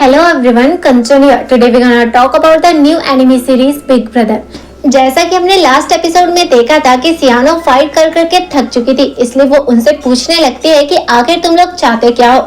Hello everyone, Kanchan here. Today we're gonna talk about the new anime series Big Brother. जैसा कि हमने last episode में देखा था कि सियानो फाइट कर करके थक चुकी थी, इसलिए वो उनसे पूछने लगती है कि आखिर तुम लोग चाहते क्या हो।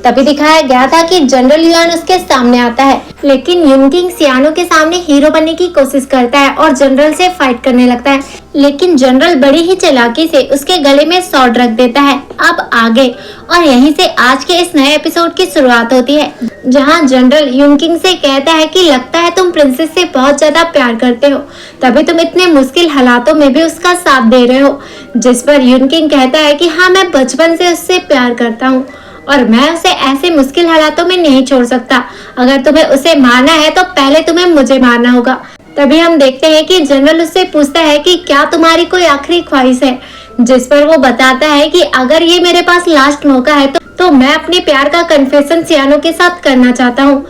तभी दिखाया गया था कि जनरल युआन उसके सामने आता है, लेकिन युनकिंग सियानो के सामने हीरो बनने की कोशिश करता है और जनरल से फाइट करने लगता है, लेकिन जनरल बड़ी ही चालाकी से उसके गले में सॉर्ड रख देता है। अब आगे और यहीं से आज के इस नए एपिसोड की शुरुआत होती है, जहां जनरल युनकिंग से कहता है कि लगता है तुम प्रिंसेस से बहुत ज्यादा प्यार करते हो, तभी तुम इतने मुश्किल हालातों में भी उसका साथ दे रहे हो। जिस पर युनकिंग कहता है कि हाँ, मैं बचपन से उससे प्यार करता हूँ और मैं उसे ऐसे मुश्किल हालातों में नहीं छोड़ सकता। अगर तुम्हें उसे मारना है तो पहले तुम्हें मुझे मारना होगा। तभी हम देखते हैं कि जनरल उससे पूछता है कि क्या तुम्हारी कोई आखिरी ख्वाहिश है, जिस पर वो बताता है कि अगर ये मेरे पास लास्ट मौका है तो मैं अपने प्यार का कन्फेशन सियानो के साथ करना चाहता हूँ।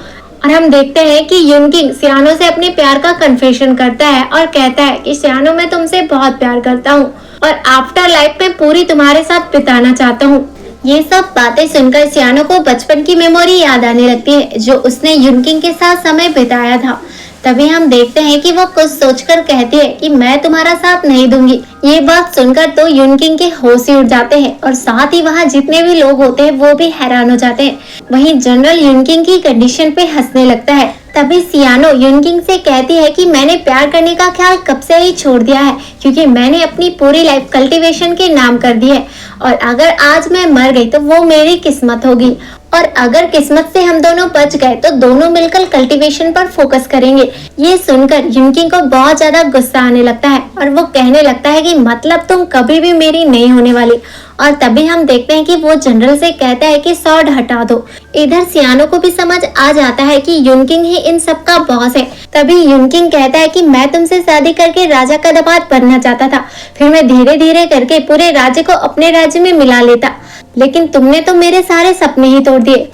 और हम देखते हैं कि युनकिंग सियानो से अपने प्यार का कन्फेशन करता है और कहता है कि सियानो, मैं तुमसे बहुत प्यार करता हूँ और आफ्टर लाइफ में पूरी तुम्हारे साथ बिताना चाहता हूँ। ये सब बातें सुनकर सियानो को बचपन की मेमोरी याद आने लगती है, जो उसने युनकिंग के साथ समय बिताया था। तभी हम देखते हैं कि वो कुछ सोचकर कहती है कि मैं तुम्हारा साथ नहीं दूंगी। ये बात सुनकर तो युनकिंग के होश ही उड़ जाते हैं और साथ ही वहाँ जितने भी लोग होते हैं वो भी हैरान हो जाते हैं। वहीं जनरल युनकिंग की कंडीशन पे हंसने लगता है। तभी सियानो युनकिंग से कहती है कि मैंने प्यार करने का ख्याल कब से ही छोड़ दिया है, क्योंकि मैंने अपनी पूरी लाइफ कल्टीवेशन के नाम कर दी है और अगर आज मैं मर गई तो वो मेरी किस्मत होगी, और अगर किस्मत से हम दोनों बच गए तो दोनों मिलकर कल्टीवेशन पर फोकस करेंगे। ये सुनकर युनकिंग को बहुत ज्यादा गुस्सा आने लगता है और वो कहने लगता है कि मतलब तुम कभी भी मेरी नहीं होने वाली। और तभी हम देखते हैं कि वो जनरल से कहता है कि सॉर्ड हटा दो। इधर सियानो को भी समझ आ जाता है कि युनकिंग ही इन सब का बॉस है। तभी युनकिंग कहता है कि मैं तुमसे शादी करके राजा का दामाद बनना चाहता था, फिर मैं धीरे धीरे करके पूरे राज्य को अपने राज्य में मिला लेता, लेकिन तुमने तो मेरे सारे सपने ही तोड़ दिए।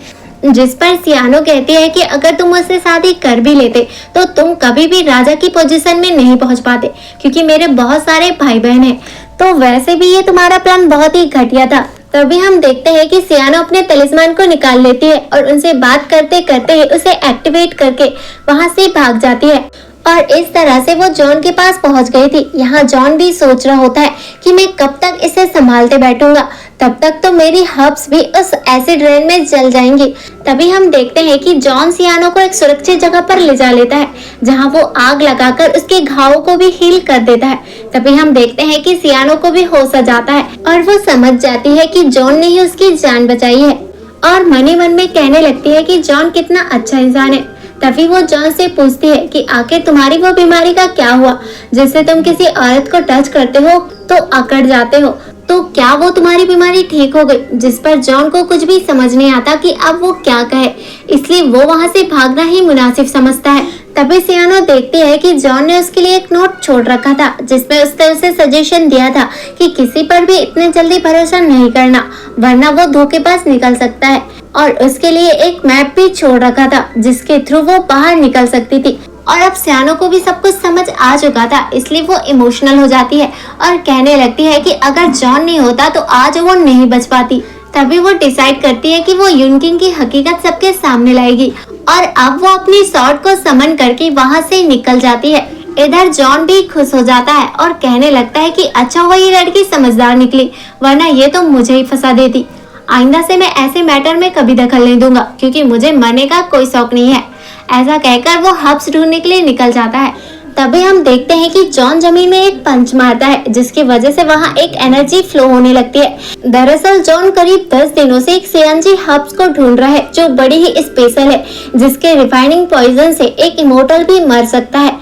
जिस पर सियानो कहती है कि अगर तुम मुझसे शादी कर भी लेते तो तुम कभी भी राजा की पोजीशन में नहीं पहुंच पाते, क्योंकि मेरे बहुत सारे भाई बहन हैं। तो वैसे भी ये तुम्हारा प्लान बहुत ही घटिया था। तभी हम देखते हैं कि सियानो अपने तलिस्मान को निकाल लेती है और उनसे बात करते करते ही उसे एक्टिवेट करके वहां से भाग जाती है और इस तरह से वो जॉन के पास पहुंच गई थी। यहाँ जॉन भी सोच रहा होता है कि मैं कब तक इसे संभालते बैठूंगा, तब तक तो मेरी हर्ब्स भी उस एसिड रेन में जल जाएंगी। तभी हम देखते हैं कि जॉन सियानो को एक सुरक्षित जगह पर ले जा लेता है, जहां वो आग लगाकर उसके घावों को भी हील कर देता है। तभी हम देखते हैं कि सियानो को भी होश आ जाता है और वो समझ जाती है कि जॉन ने ही उसकी जान बचाई है और मन ही मन में कहने लगती है कि जॉन कितना अच्छा इंसान है। तभी वो जॉन से पूछती है कि आखिर तुम्हारी वो बीमारी का क्या हुआ जिससे तुम किसी औरत को टच करते हो तो अकड़ जाते हो, तो क्या वो तुम्हारी बीमारी ठीक हो गई? जिस पर जॉन को कुछ भी समझ नहीं आता कि अब वो क्या कहे, इसलिए वो वहां से भागना ही मुनासिब समझता है। तभी सियानो देखती है कि जॉन ने उसके लिए एक नोट छोड़ रखा था, जिसमें उसने उसे सजेशन दिया था कि किसी पर भी इतने जल्दी भरोसा नहीं करना, वरना वो धोखेबाज निकल सकता है, और उसके लिए एक मैप भी छोड़ रखा था जिसके थ्रू वो बाहर निकल सकती थी। और अब सियानो को भी सब कुछ समझ आ चुका था, इसलिए वो इमोशनल हो जाती है और कहने लगती है कि अगर जॉन नहीं होता तो आज वो नहीं बच पाती। तभी वो डिसाइड करती है कि वो युनकिंग की हकीकत सबके सामने लाएगी और अब वो अपनी सॉर्ड को समन करके वहां से निकल जाती है। इधर जॉन भी खुश हो जाता है और कहने लगता है कि अच्छा हुआ ये लड़की समझदार निकली, वरना ये तो मुझे ही फंसा देती। आइंदा से मैं ऐसे मैटर में कभी दखल नहीं दूंगा, क्योंकि मुझे मरने का कोई शौक नहीं है। ऐसा कहकर वो हब्स ढूंढने के लिए निकल जाता है। तभी हम देखते हैं कि जॉन जमीन में एक पंच मारता है, जिसकी वजह से वहाँ एक एनर्जी फ्लो होने लगती है। दरअसल जॉन करीब 10 दिनों से एक सियानजी हब्स को ढूंढ रहा है, जो बड़ी ही स्पेशल है, जिसके रिफाइनिंग पॉइजन से एक इमोर्टल भी मर सकता है।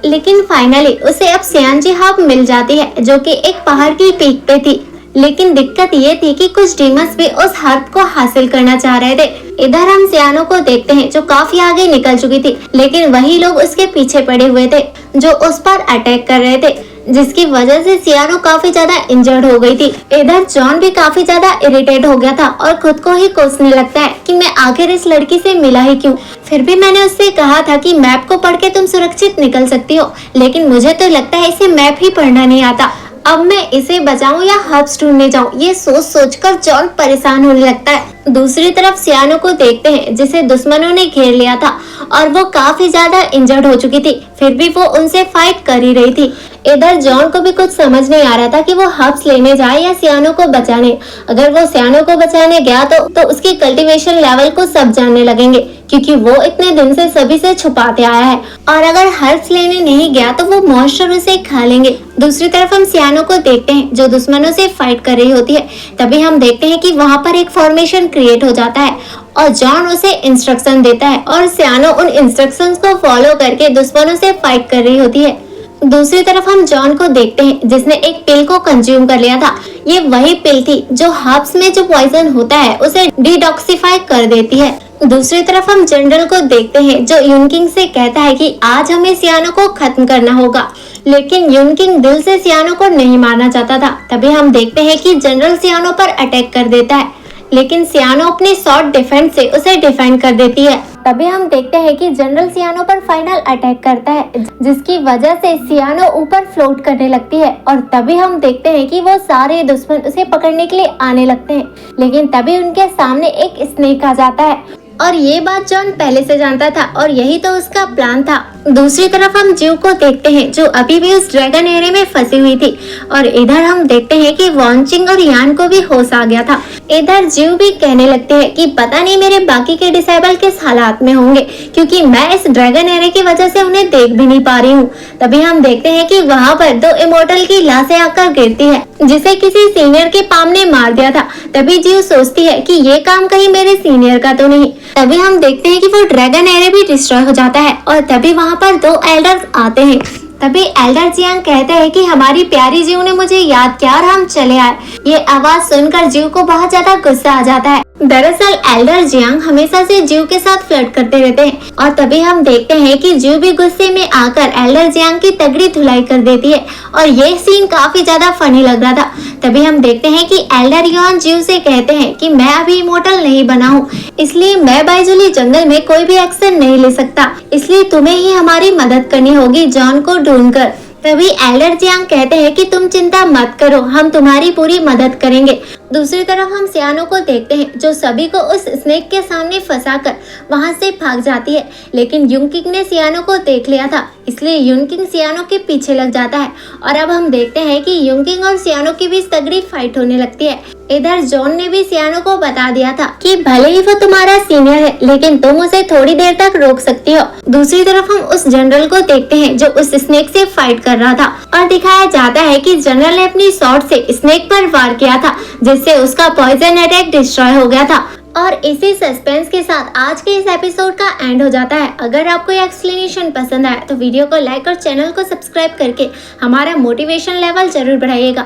लेकिन फाइनली उसे अब सियानजी हब मिल जाती है, जो कि एक पहाड़ की पीक पे थी। लेकिन दिक्कत ये थी कि कुछ डीमंस भी उस हर्ब को हासिल करना चाह रहे थे। इधर हम सियानो को देखते हैं, जो काफी आगे निकल चुकी थी, लेकिन वही लोग उसके पीछे पड़े हुए थे जो उस पर अटैक कर रहे थे, जिसकी वजह से सियानो काफी ज्यादा इंजर्ड हो गई थी। इधर जॉन भी काफी ज्यादा इरिटेट हो गया था और खुद को ही कोसने लगता है कि मैं आखिर इस लड़की से मिला ही क्यों। फिर भी मैंने उससे कहा था कि मैप को पढ़ के तुम सुरक्षित निकल सकती हो, लेकिन मुझे तो लगता है इसे मैप ही पढ़ना नहीं आता। अब मैं इसे बचाऊं या हर्ब्स ढूंढने जाऊं, ये सोच सोचकर जॉन परेशान होने लगता है। दूसरी तरफ सियानो को देखते हैं जिसे दुश्मनों ने घेर लिया था और वो काफी ज्यादा इंजर्ड हो चुकी थी, फिर भी वो उनसे फाइट कर ही रही थी। इधर जॉन को भी कुछ समझ नहीं आ रहा था कि वो हब्स लेने जाए या सियानो को बचाने। अगर वो सियानो को बचाने गया तो उसकी कल्टीवेशन लेवल को सब जानने लगेंगे, क्योंकि वो इतने दिन से सभी से छुपाते आया है। और अगर हर्ब्स लेने नहीं गया तो वो मॉन्स्टर उसे खा लेंगे। दूसरी तरफ हम सियानो को देखते हैं जो दुश्मनों से फाइट कर रही होती है। तभी हम देखते हैं कि वहाँ पर एक फॉर्मेशन क्रिएट हो जाता है और जॉन उसे इंस्ट्रक्शन देता है और सियानो उन इंस्ट्रक्शंस को फॉलो करके दुश्मनों से फाइट कर रही होती है। दूसरी तरफ हम जॉन को देखते हैं जिसने एक पिल को कंज्यूम कर लिया था। ये वही पिल थी जो हर्ब्स में जो पॉइजन होता है उसे डिटॉक्सिफाई कर देती है। दूसरी तरफ हम जनरल को देखते हैं जो यूनकिंग से कहता है कि आज हमें सियानो को खत्म करना होगा, लेकिन यूनकिंग दिल से सियानो को नहीं मारना चाहता था। तभी हम देखते हैं कि जनरल सियानो पर अटैक कर देता है, लेकिन सियानो अपनी शॉर्ट डिफेंस से उसे डिफेंड कर देती है। तभी हम देखते हैं कि जनरल सियानो पर फाइनल अटैक करता है, जिसकी वजह से सियानो ऊपर फ्लोट करने लगती है। और तभी हम देखते हैं कि वो सारे दुश्मन उसे पकड़ने के लिए आने लगते हैं, लेकिन तभी उनके सामने एक स्नेक आ जाता है और ये बात जॉन पहले से जानता था और यही तो उसका प्लान था। दूसरी तरफ हम जीव को देखते हैं जो अभी भी उस ड्रैगन एरे में फंसी हुई थी और इधर हम देखते हैं कि वॉन्चिंग और यान को भी होश आ गया था। इधर जीव भी कहने लगते हैं कि पता नहीं मेरे बाकी के डिसेबल किस हालात में होंगे, क्योंकि मैं इस ड्रैगन एरे की वजह से उन्हें देख भी नहीं पा रही हूँ। तभी हम देखते हैं कि वहाँ पर दो इमोर्टल की लाशें आकर गिरती है, जिसे किसी सीनियर के पाम ने मार दिया था। तभी जीव सोचती है कि ये काम कहीं मेरे सीनियर का तो नहीं। तभी हम देखते हैं कि वो ड्रैगन एरे भी डिस्ट्रॉय हो जाता है और तभी वहाँ पर दो एल्डर्स आते हैं। तभी एल्डर जियांग कहते हैं कि हमारी प्यारी जीव ने मुझे याद किया और हम चले आए। ये आवाज सुनकर जीव को बहुत ज्यादा गुस्सा आ जाता है। दरअसल एल्डर जियांग हमेशा से जीव के साथ फ्लर्ट करते रहते हैं और तभी हम देखते हैं कि जीव भी गुस्से में आकर एल्डर जियांग की तगड़ी धुलाई कर देती है और ये सीन काफी ज्यादा फनी लग रहा था। तभी हम देखते हैं कि एल्डर युआन जीव से कहते हैं कि मैं अभी इमोर्टल नहीं बना हूँ, इसलिए मैं बाइजुली जंगल में कोई भी एक्शन नहीं ले सकता, इसलिए तुम्हें ही हमारी मदद करनी होगी जॉन को ढूंढकर। तभी एल्डर जियांग कहते हैं कि तुम चिंता मत करो, हम तुम्हारी पूरी मदद करेंगे। दूसरी तरफ हम सियानो को देखते हैं जो सभी को उस स्नेक के सामने फंसाकर वहां से भाग जाती है, लेकिन यूनकिंग ने सियानो को देख लिया था, इसलिए यूनकिंग सियानो के पीछे लग जाता है और अब हम देखते हैं कि यूनकिंग और सियानो के बीच तगड़ी फाइट होने लगती है। इधर जॉन ने भी सियानो को बता दिया था कि भले ही वो तुम्हारा सीनियर है, लेकिन तुम उसे थोड़ी देर तक रोक सकती हो। दूसरी तरफ हम उस जनरल को देखते हैं जो उस स्नेक से फाइट कर रहा था और दिखाया जाता है कि जनरल ने अपनी शॉट से स्नेक पर वार किया था, जिससे उसका पॉइजन अटैक डिस्ट्रॉय हो गया था। और इसी सस्पेंस के साथ आज के इस एपिसोड का एंड हो जाता है। अगर आपको ये एक्सप्लेनेशन पसंद आया तो वीडियो को लाइक और चैनल को सब्सक्राइब करके हमारा मोटिवेशन लेवल जरूर बढ़ाइएगा।